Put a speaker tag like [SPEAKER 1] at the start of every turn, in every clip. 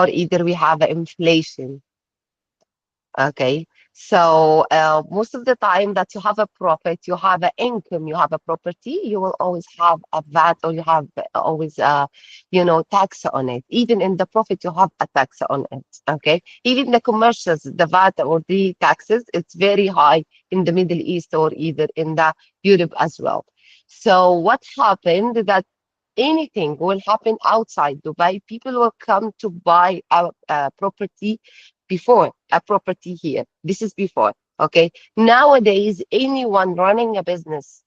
[SPEAKER 1] or either we have inflation. Okay, so most of the time that you have a profit, you have an income, you have a property, you will always have a VAT, or you have always tax on it. Even in the profit, you have a tax on it. Okay, even the commercials, the VAT or the taxes, it's very high in the Middle East or either in the Europe as well. So what happened that anything will happen outside Dubai, people will come to buy a property before a property here. This is before. Okay. Nowadays, anyone running a business,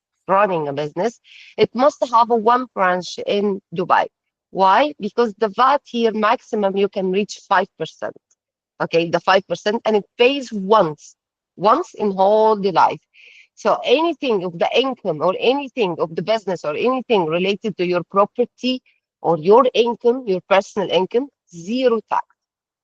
[SPEAKER 1] it must have a one branch in Dubai. Why? Because the VAT here maximum you can reach 5%. Okay, the 5%, and it pays once in whole the life. So anything of the income or anything of the business or anything related to your property or your income, your personal income, zero tax.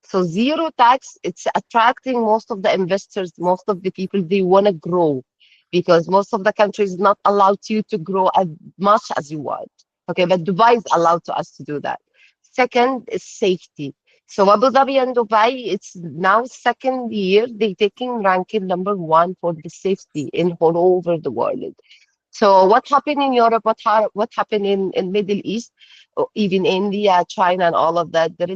[SPEAKER 1] So zero tax, it's attracting most of the investors, most of the people, they want to grow because most of the countries not allowed you to grow as much as you want. Okay, but Dubai is allowed to us to do that. Second is safety. So Abu Dhabi and Dubai, it's now second year they taking ranking number one for the safety in all over the world. So what happened in Europe, what happened in Middle East, or even India, China, and all of that, there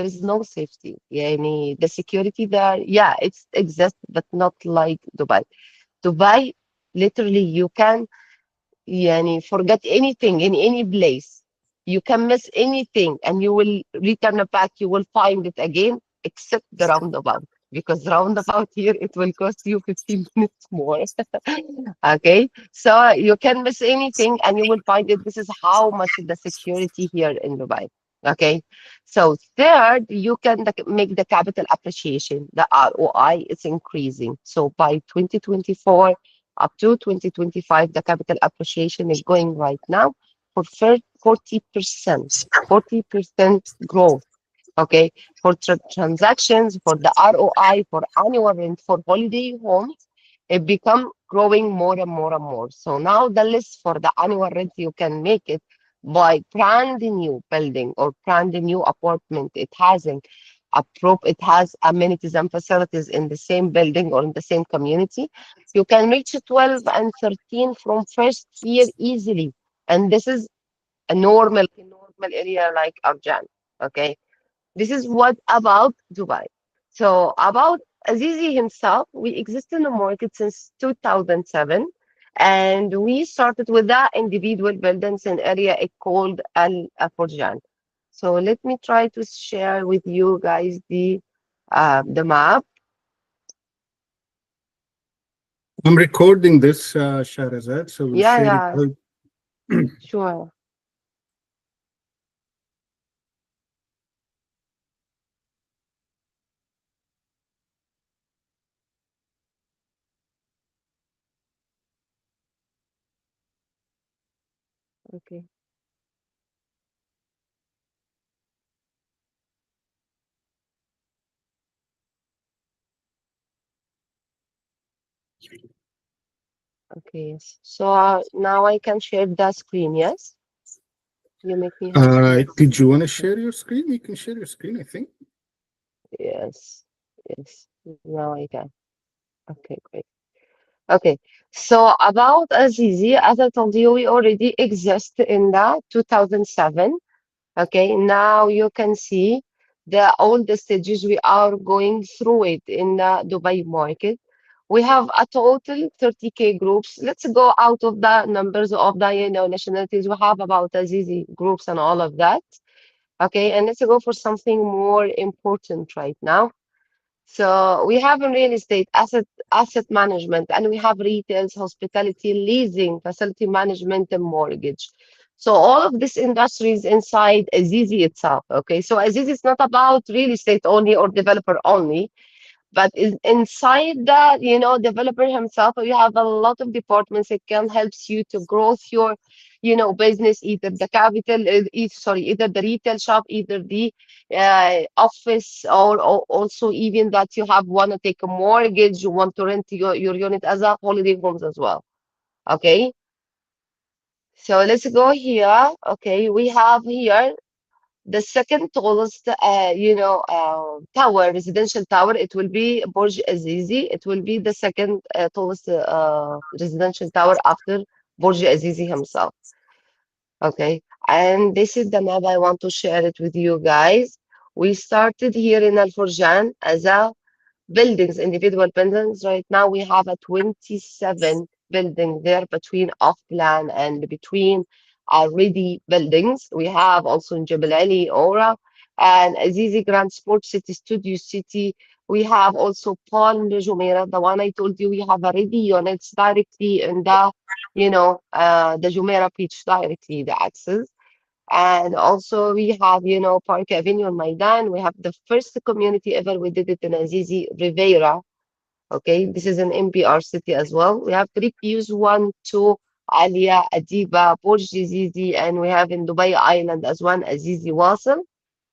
[SPEAKER 1] is no safety. Yeah, the security there, yeah, it's exists, but not like Dubai. Dubai, literally, you can forget anything in any place. You can miss anything and you will return it back. You will find it again, except the roundabout. Because roundabout here, it will cost you 15 minutes more. Okay, so you can miss anything and you will find it. This is how much the security here in Dubai. Okay, so third, you can make the capital appreciation. The ROI is increasing. So by 2024 up to 2025, the capital appreciation is going right now for 40%, 40% growth. Okay, for transactions, for the ROI, for annual rent, for holiday homes, it become growing more and more and more. So now the list for the annual rent, you can make it by brand new building or brand new apartment. It has amenities and facilities in the same building or in the same community. You can reach 12 and 13 from first year easily. And this is a normal area like Arjan. Okay. This is what about Dubai. So about Azizi himself, we exist in the market since 2007, and we started with that individual buildings in area it called Al Furjan. So let me try to share with you guys the map.
[SPEAKER 2] I'm recording this, Shahrazad, so we'll
[SPEAKER 1] Yeah,
[SPEAKER 2] share it
[SPEAKER 1] yeah,
[SPEAKER 2] out.
[SPEAKER 1] sure. Okay, okay. Yes. So now I can share the screen. Yes, you make me have screen.
[SPEAKER 2] Did you want to
[SPEAKER 1] Okay.
[SPEAKER 2] share your screen? You can share your screen, I think.
[SPEAKER 1] Yes, yes. Now I can. Okay, great. Okay, so about Azizi, as I told you, we already exist in the 2007. Okay, now you can see all the stages we are going through it in the Dubai market. We have a total 30K groups. Let's go out of the numbers of the nationalities. We have about Azizi groups and all of that. Okay, and let's go for something more important right now. So we have in real estate, asset management, and we have retails, hospitality, leasing, facility management, and mortgage. So all of these industries inside Azizi itself. Okay, so Azizi is not about real estate only or developer only, but is inside that, developer himself, you have a lot of departments that can helps you to grow your, business, either the capital, sorry, either the retail shop, either the office, or also even that you have want to take a mortgage, you want to rent your unit as a holiday homes as well. Okay, so let's go here. Okay, we have here The second tallest, tower, residential tower, it will be Burj Azizi. It will be the second tallest residential tower after Burj Azizi himself. Okay, and this is the map I want to share it with you guys. We started here in Al Furjan as a buildings, individual buildings. Right now we have a 27 building there between off plan and between ready buildings. We have also in Jebel Ali, Aura, and Azizi Grand Sports City, Studio City. We have also Palm de Jumeirah, the one I told you we have already units directly in the Jumeirah beach directly, the access. And also we have, Park Avenue in Maidan. We have the first community ever. We did it in Azizi Rivera. Okay, this is an MPR city as well. We have three views, one, two, Alia, Adiba, Burj Azizi, and we have in Dubai Island as one, Azizi Wasl.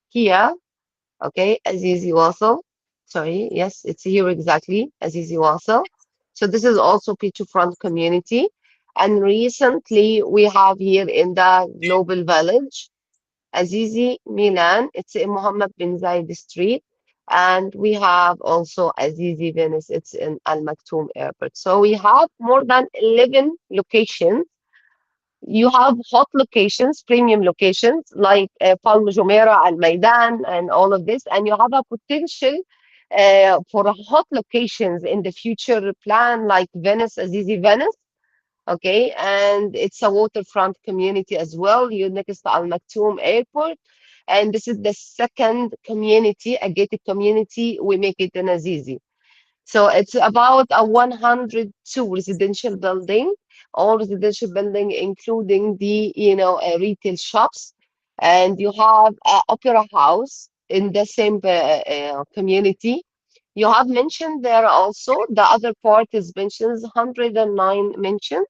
[SPEAKER 1] Here, okay, Azizi Wasl. Sorry, yes, it's here exactly, Azizi Wasl. So this is also beachfront community. And recently we have here in the Global Village, Azizi Milan. It's in Mohammed bin Zayed Street. And we have also Azizi Venice. It's in Al Maktoum Airport. So we have more than 11 locations. You have hot locations, premium locations like Palm Jumeirah, Al Maidan, and all of this. And you have a potential for hot locations in the future plan like Venice, Azizi Venice. Okay, and it's a waterfront community as well. You're next to Al Maktoum Airport, and this is the second community, a gated community. We make it in Azizi. So it's about a 102 residential building, all residential building, including the retail shops, and you have a opera house in the same community. You have mentioned there also the other part is mentions 109 mentions,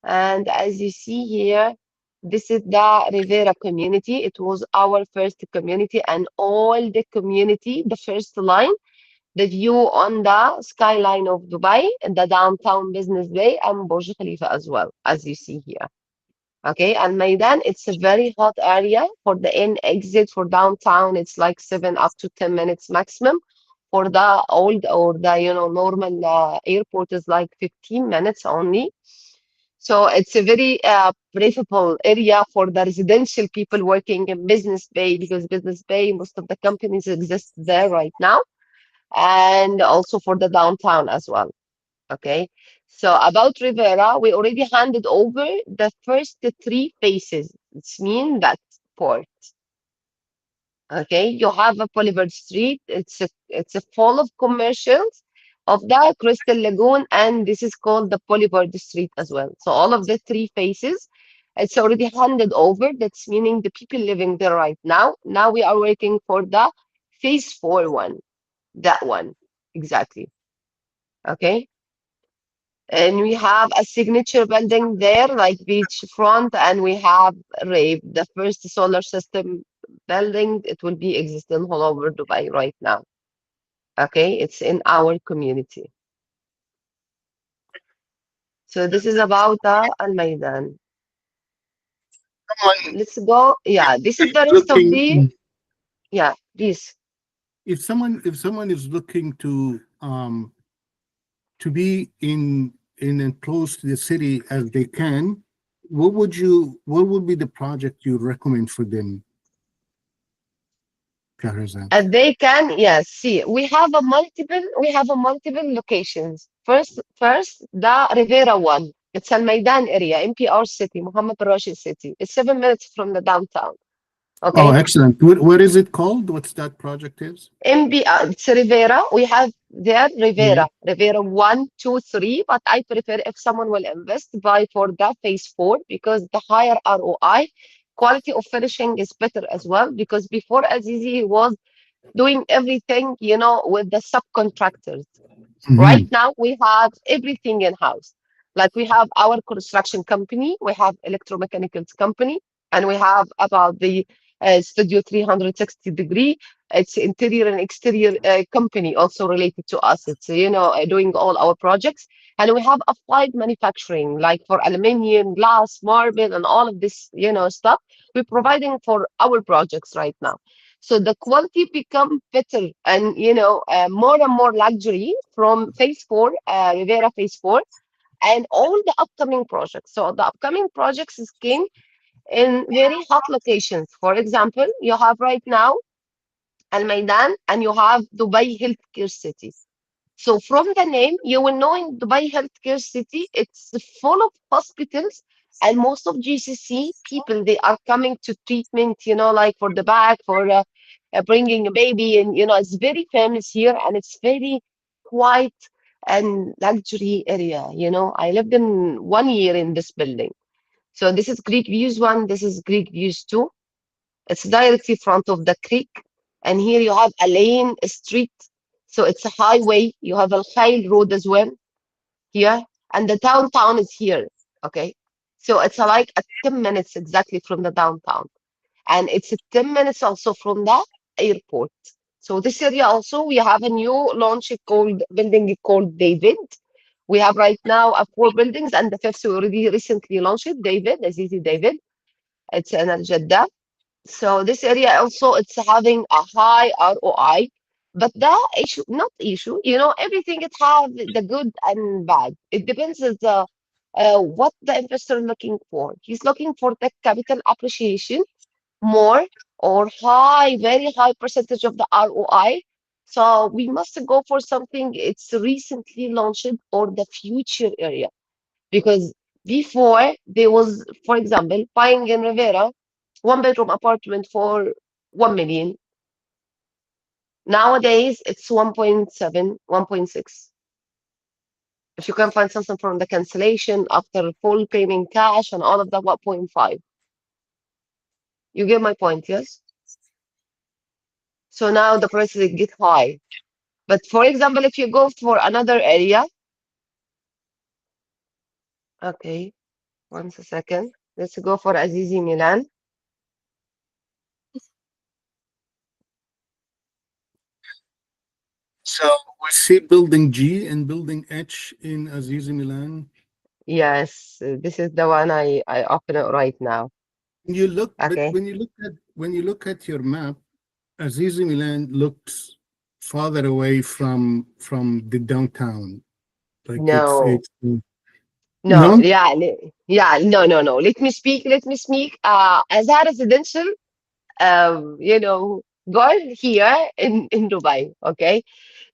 [SPEAKER 1] and as you see here, this is the Rivera community. It was our first community, and all the community, the first line, the view on the skyline of Dubai, and the downtown business bay, and Burj Khalifa as well, as you see here. Okay, and Maidan, it's a very hot area for the in exit for downtown. It's like 7 up to 10 minutes maximum. For the old or the normal airport is like 15 minutes only. So it's a very breathable area for the residential people working in Business Bay, because Business Bay, most of the companies exist there right now, and also for the downtown as well. Okay. So about Rivera, we already handed over the first three phases. It's mean that port. Okay, you have a Boulevard Street. It's a full of commercials of the Crystal Lagoon, and this is called the Boulevard Street as well. So all of the three phases, it's already handed over. That's meaning the people living there right now. Now we are working for the phase 4 one, that one exactly. Okay. And we have a signature building there, like beachfront, and we have Rave, the first solar system building. It will be existing all over Dubai right now. Okay, it's in our community. So this is about Al Maidan.
[SPEAKER 2] Someone
[SPEAKER 1] Let's go. Yeah, this is the rest of the.
[SPEAKER 2] looking,
[SPEAKER 1] Yeah, this.
[SPEAKER 2] if someone is looking to be in close to the city as they can, what would be the project you recommend for them, Shahrazad?
[SPEAKER 1] And they can, yes, see, we have a multiple locations. First, the Rivera one. It's Al Maidan area, MPR city, Mohammed bin Rashid city. It's 7 minutes from the downtown.
[SPEAKER 2] Oh,
[SPEAKER 1] Okay.
[SPEAKER 2] excellent. What is it called? What's that project is?
[SPEAKER 1] MBR, it's Rivera. We have there
[SPEAKER 2] Yeah.
[SPEAKER 1] Rivera 1, 2, 3. But I prefer if someone will invest buy for the phase 4, because the higher ROI, quality of finishing is better as well. Because before Azizi was doing everything, with the subcontractors. Right
[SPEAKER 2] Hmm.
[SPEAKER 1] now, we have everything in-house. Like we have our construction company, we have electromechanicals company, and we have about the Studio 360 degree. It's interior and exterior company also related to us. It's, doing all our projects. And we have applied manufacturing, like for aluminium, glass, marble, and all of this, stuff we're providing for our projects right now. So the quality become better and, more and more luxury from phase four, Rivera phase four, and all the upcoming projects. So the upcoming projects is came in very hot locations. For example, you have right now Al Maidan and you have Dubai Healthcare City. So from the name, you will know in Dubai Healthcare City, it's full of hospitals and most of GCC people, they are coming to treatment, like for the back, for bringing a baby. And, it's very famous here and it's very quiet and luxury area. I lived in 1 year in this building. So this is Greek Views 1, this is Greek Views 2. It's directly front of the creek. And here you have a lane, a street. So it's a highway. You have Al Khail Road as well here. And the downtown is here. Okay. So it's like a 10 minutes exactly from the downtown. And it's a 10 minutes also from the airport. So this area also, we have a new launch called building called David. We have right now four buildings, and the fifth we already recently launched it, David, Azizi David. It's in Al Jeddah. So this area also it's having a high ROI, but the issue, not issue, everything it have the good and bad. It depends on what the investor looking for. He's looking for the capital appreciation more or high, very high percentage of the ROI. So we must go for something it's recently launched or the future area. Because before there was, for example, buying in Rivera, one bedroom apartment for 1 million. Nowadays it's 1.7, 1.6. If you can find something from the cancellation after full payment cash and all of that, 1.5. You get my point, yes? So now the prices get high. But for example, if you go for another area, okay, one second. Let's go for Azizi Milan.
[SPEAKER 2] So we see building G and building H in Azizi Milan.
[SPEAKER 1] Yes, this is the one I open it right now.
[SPEAKER 2] You look, but
[SPEAKER 1] Okay.
[SPEAKER 2] when you look at your map, Azizi Milan looks farther away from the downtown. Like it's
[SPEAKER 1] No,
[SPEAKER 2] it's
[SPEAKER 1] no,
[SPEAKER 2] no,
[SPEAKER 1] yeah, yeah, no, no, no. Let me speak. Let me speak. As a residential, girl here in Dubai. Okay,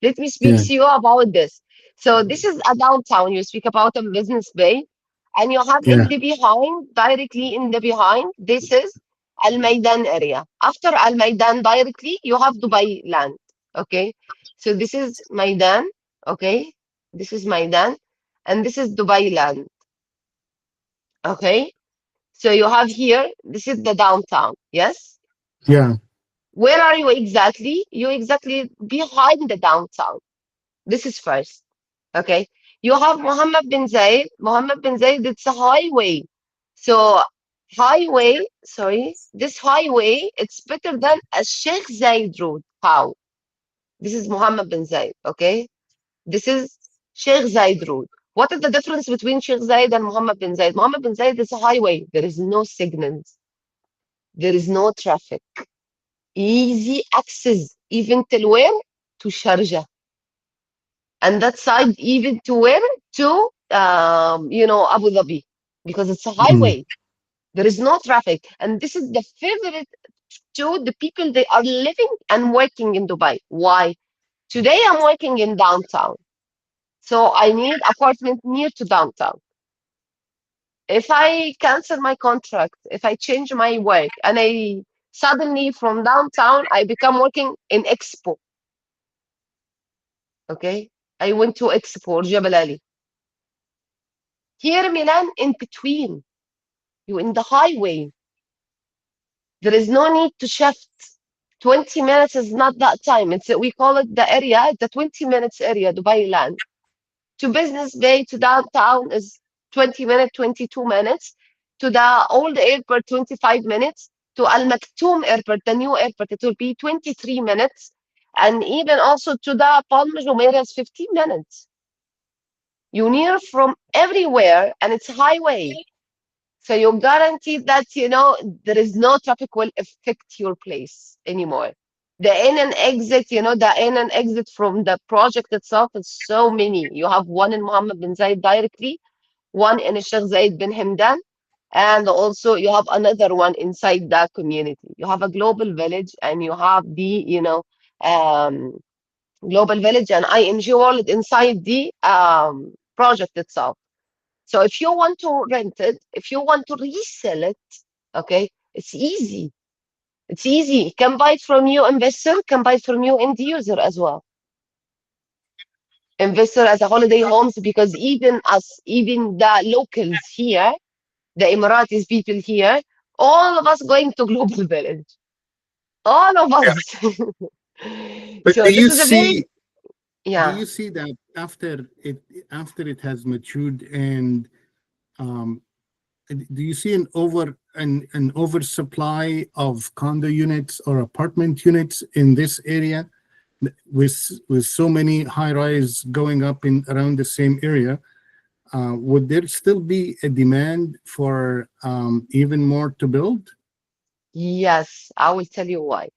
[SPEAKER 1] let me speak
[SPEAKER 2] yeah,
[SPEAKER 1] to you about this. So this is a downtown. You speak about a business bay, and you have in
[SPEAKER 2] yeah,
[SPEAKER 1] the behind, directly in the behind. This is Al Maidan area. After Al Maidan, directly you have Dubai land. Okay, so this is Maidan. Okay, this is Maidan, and this is Dubai land. Okay, so you have here. This is the downtown. Yes.
[SPEAKER 2] yeah,
[SPEAKER 1] Where are you exactly? You're exactly behind the downtown. This is first. Okay. You have Mohammed bin Zayed. Mohammed bin Zayed, it's a highway. So this highway, it's better than a Sheikh Zayed road. How? This is Mohammed bin Zayed. Okay. This is Sheikh Zayed road. What is the difference between Sheikh Zayed and Mohammed bin Zayed? Mohammed bin Zayed is a highway. There is no signals. There is no traffic. Easy access even till where? To Sharjah. And that side even to where? To Abu Dhabi. Because it's a
[SPEAKER 2] mm,
[SPEAKER 1] highway. There is no traffic. And this is the favorite to the people they are living and working in Dubai. Why? Today I'm working in downtown. So I need apartment near to downtown. If I cancel my contract, if I change my work and I suddenly from downtown I become working in Expo. Okay. I went to Expo or Jebel Ali. Here, Milan, in between, you in the highway. There is no need to shift. 20 minutes is not that time. It's we call it the area, the 20 minutes area, Dubai land. To Business Bay to downtown is 20 minutes, 22 minutes. To the old airport, 25 minutes. to Al Maktoum Airport, the new airport, it will be 23 minutes. And even also to the Palm Jumeirah is 15 minutes. You near from everywhere and it's highway. So you're guaranteed that, there is no traffic will affect your place anymore. The in and exit, the in and exit from the project itself is so many. You have one in Mohammed bin Zayed directly, one in Sheikh Zayed bin Hamdan, and also you have another one inside that community. You have a global village and you have the, um, global village and ING wallet inside the project itself. So if you want to rent it, if you want to resell it, okay, it's easy. It's easy. Can buy it from you investor, can buy it from you end user as well. Investor as a holiday homes, because even us, even the locals here, the Emiratis people here, all of us going to Global Village. All of
[SPEAKER 2] Yeah.
[SPEAKER 1] us.
[SPEAKER 2] But
[SPEAKER 1] So
[SPEAKER 2] do
[SPEAKER 1] this
[SPEAKER 2] you
[SPEAKER 1] is a very,
[SPEAKER 2] see
[SPEAKER 1] yeah.
[SPEAKER 2] that after it has matured, and um, do you see an oversupply of condo units or apartment units in this area, with so many high rise going up in around the same area? Would there still be a demand for even more to build?
[SPEAKER 1] Yes, I will tell you why.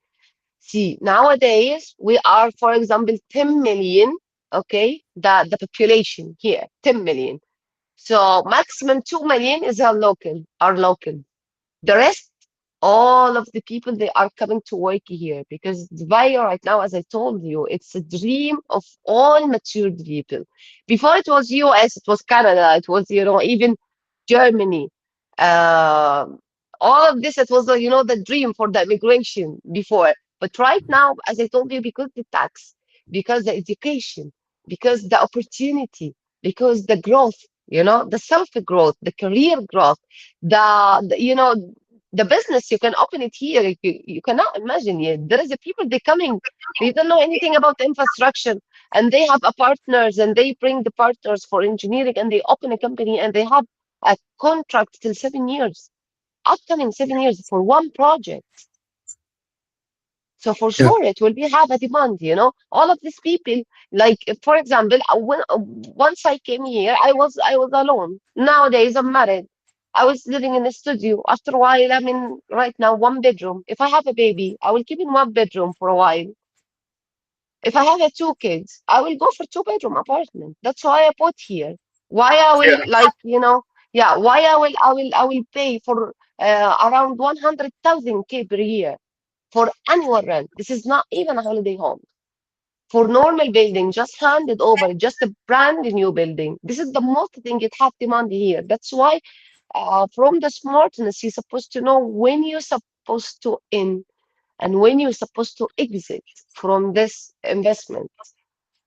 [SPEAKER 1] See, nowadays we are, for example, 10 million, okay? The population here, 10 million. So maximum 2 million is our local. The rest, all of the people, they are coming to work here because Dubai right now, as I told you, it's a dream of all matured people. Before it was US, it was Canada, it was, even Germany. Um, all of this, it was, the dream for the immigration before. But right now, as I told you, because the tax, because the education, because the opportunity, because the growth, the self-growth, the career growth, the business, you can open it here. You cannot imagine. Yeah, there is a people they coming, they don't know anything about infrastructure, and they have a partners, and they bring the partners for engineering, and they open a company, and they have a contract till 7 years, upcoming 7 years for one project. So for
[SPEAKER 2] Yeah.
[SPEAKER 1] sure, it will be have a demand. All of these people, like for example, once I came here, I was alone. Nowadays, I'm married. I was living in a studio. After a while, I'm in right now one bedroom. If I have a baby, I will keep in one bedroom for a while. If I have two kids, I will go for two-bedroom apartment. That's why I bought here. Why I
[SPEAKER 2] Yeah.
[SPEAKER 1] will yeah. Why I will pay for around 100,000 K per year for annual rent. This is not even a holiday home. For normal building, just handed over, just a brand new building. This is the most thing it have demand here. That's why from the smartness, you're supposed to know when you're supposed to in and when you're supposed to exit from this investment.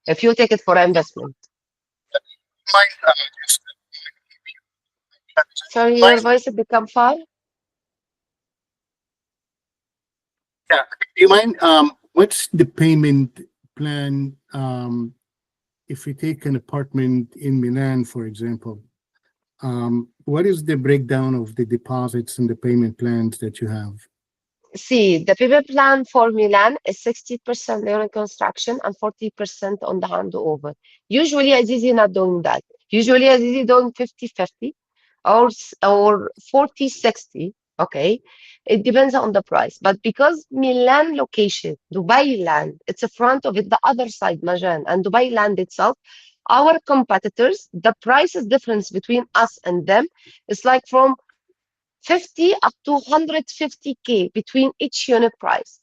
[SPEAKER 1] If you take it for investment.
[SPEAKER 2] Mind,
[SPEAKER 1] Sorry, your
[SPEAKER 2] mind,
[SPEAKER 1] voice has become far.
[SPEAKER 2] yeah. Do you mind? What's the payment plan? If we take an apartment in Milan, for example, what is the breakdown of the deposits and the payment plans that you have?
[SPEAKER 1] See, the payment plan for Milan is 60% during construction and 40% on the handover. Usually, Azizi not doing that. Usually, Azizi doing 50-50 or 40-60. Okay. It depends on the price. But because Milan location, Dubai land, it's a front of it, the other side, Majan, and Dubai land itself, our competitors, the prices difference between us and them is like from 50 up to 150K between each unit price.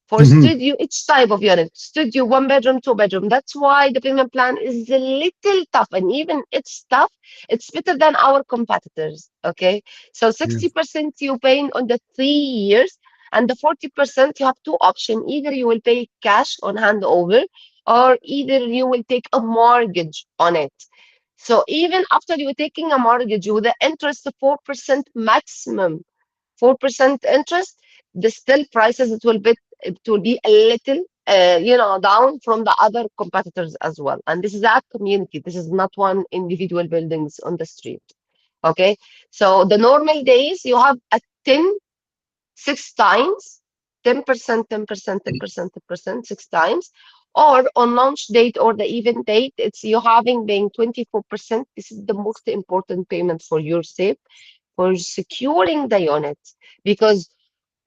[SPEAKER 1] For
[SPEAKER 2] Mhm.
[SPEAKER 1] studio, each type of unit, studio, one bedroom, two bedroom. That's why the payment plan is a little tough. And even it's tough, it's better than our competitors. Okay. So
[SPEAKER 2] Yeah.
[SPEAKER 1] 60% you paying on the 3 years, and the 40% you have two options. Either you will pay cash on handover, or either you will take a mortgage on it. So even after you're taking a mortgage with the interest of 4% maximum, 4% interest, the still prices it will be a little down from the other competitors as well. And this is a community. This is not one individual buildings on the street. Okay. So the normal days you have a 10 6 times, 10%, 10%, 10%, 10%, 6 times, or on launch date or the event date, it's you having paying 24%. This is the most important payment for your SAFE, for securing the units, because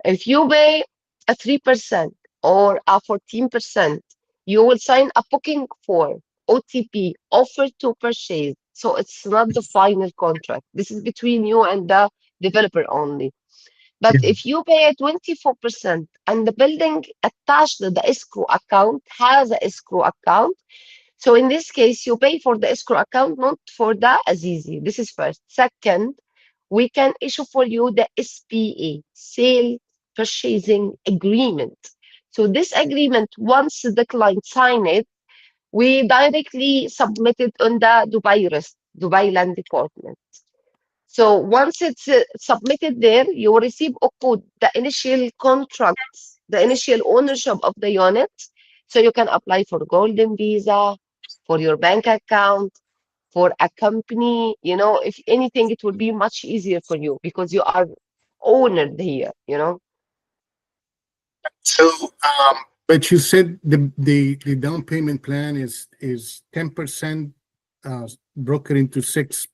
[SPEAKER 1] if you pay a 3% or a 14%, you will sign a booking form, OTP, offer to purchase. So it's not the final contract. This is between you and the developer only. But
[SPEAKER 2] Yeah.
[SPEAKER 1] if you pay a 24% and the building attached to the escrow account has an escrow account, so in this case, you pay for the escrow account, not for the Azizi. This is first. Second, we can issue for you the SPA, Sale Purchasing Agreement. So this agreement, once the client sign it, we directly submit it on the Dubai RIST, Dubai Land Department. So once it's submitted there, you will receive code, the initial contracts, the initial ownership of the unit. So you can apply for golden visa, for your bank account, for a company. If anything, it will be much easier for you because you are owner here,
[SPEAKER 2] So, but you said the down payment plan is 10% broken into six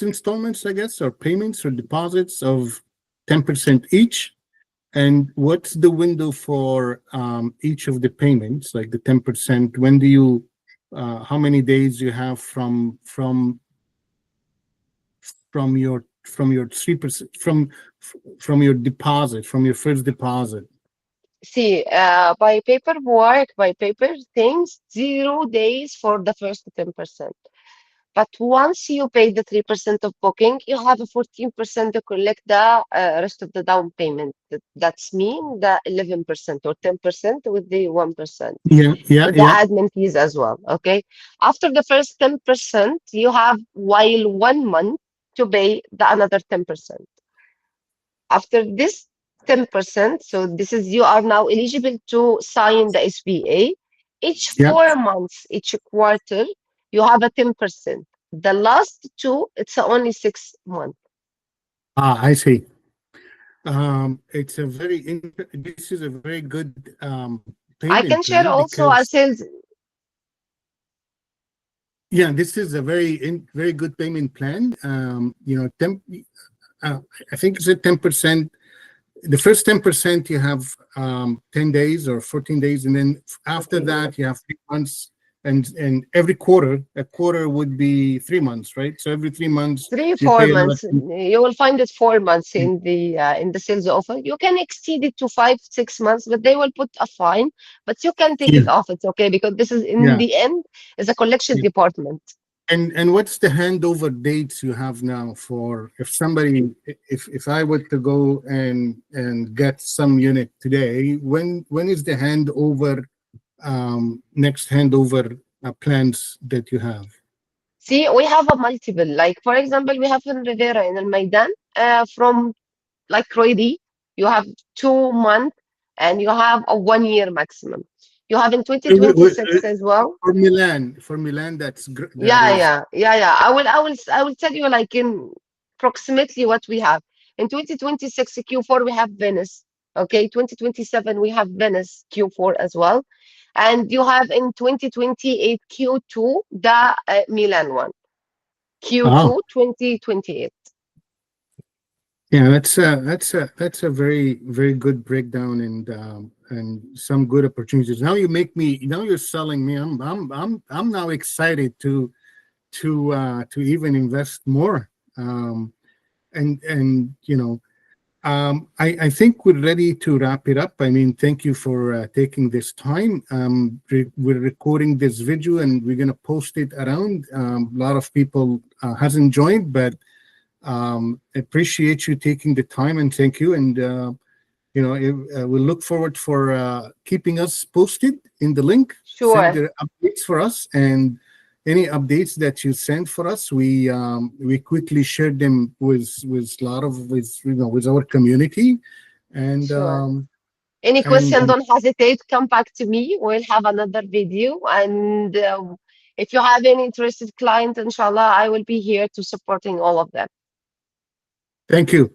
[SPEAKER 2] installments, I guess, or payments or deposits of 10% each. And what's the window for each of the payments, like the 10%? When do you, how many days you have from your 3% from your deposit, from your first deposit?
[SPEAKER 1] See, by paperwork, by paper things, 0 days for the first 10%. But once you pay the 3% of booking, you have a 14% to collect the rest of the down payment. That's mean the 11% or 10% with the 1%,
[SPEAKER 2] Yeah, yeah,
[SPEAKER 1] with the
[SPEAKER 2] yeah.
[SPEAKER 1] admin fees as well. Okay. After the first 10%, you have while 1 month to pay the another 10%. After this 10%, so this is you are now eligible to sign the SBA. Each
[SPEAKER 2] Yeah.
[SPEAKER 1] 4 months, each quarter, you have a 10%. The last two, it's only 6 months.
[SPEAKER 2] I see. This is a very good
[SPEAKER 1] I
[SPEAKER 2] payment
[SPEAKER 1] can share
[SPEAKER 2] plan
[SPEAKER 1] also a
[SPEAKER 2] because
[SPEAKER 1] sales.
[SPEAKER 2] yeah, this is a very good payment plan. I think it's a 10%. The first 10% you have 10 days or 14 days, and then after that you have 3 months, and every quarter, a quarter would be 3 months, right? So every 3 months
[SPEAKER 1] Three,
[SPEAKER 2] you
[SPEAKER 1] four
[SPEAKER 2] pay another.
[SPEAKER 1] months. You will find it 4 months in the sales offer. You can exceed it to 5, 6 months, but they will put a fine. But you can take
[SPEAKER 2] Yeah,
[SPEAKER 1] it off. It's okay because this is in
[SPEAKER 2] yeah.
[SPEAKER 1] the end is a collection department.
[SPEAKER 2] And what's the handover dates you have now for if somebody if I were to go and get some unit today, when is the handover next handover plans that you have?
[SPEAKER 1] See, we have a multiple. Like for example, we have in Rivera in Al Maidan. From like Roidi, you have 2 months and you have a 1 year maximum. You have in
[SPEAKER 2] Wait, wait,
[SPEAKER 1] 2026 as well.
[SPEAKER 2] for Milan, that
[SPEAKER 1] Yeah,
[SPEAKER 2] is.
[SPEAKER 1] yeah, yeah, yeah. I will tell you like in approximately what we have. In 2026 Q4 we have Venice. Okay, 2027 we have Venice Q4 as well. And you have in 2028 Q2 the Milan one.
[SPEAKER 2] Oh,
[SPEAKER 1] Q2 2028.
[SPEAKER 2] yeah, that's a very good breakdown and some good opportunities. Now you're selling me. I'm now excited to even invest more. And I think we're ready to wrap it up. I mean, thank you for taking this time. We're recording this video and we're gonna post it around. A lot of people hasn't joined, but appreciate you taking the time, and thank you. And we'll look forward for keeping us posted in the link. Send
[SPEAKER 1] Sure,
[SPEAKER 2] the updates for us, and any updates that you send for us, we quickly share them with our community. And
[SPEAKER 1] sure. Any question, don't hesitate, come back to me. We'll have another video. And if you have any interested client, inshallah, I will be here to supporting all of them.
[SPEAKER 2] thank you.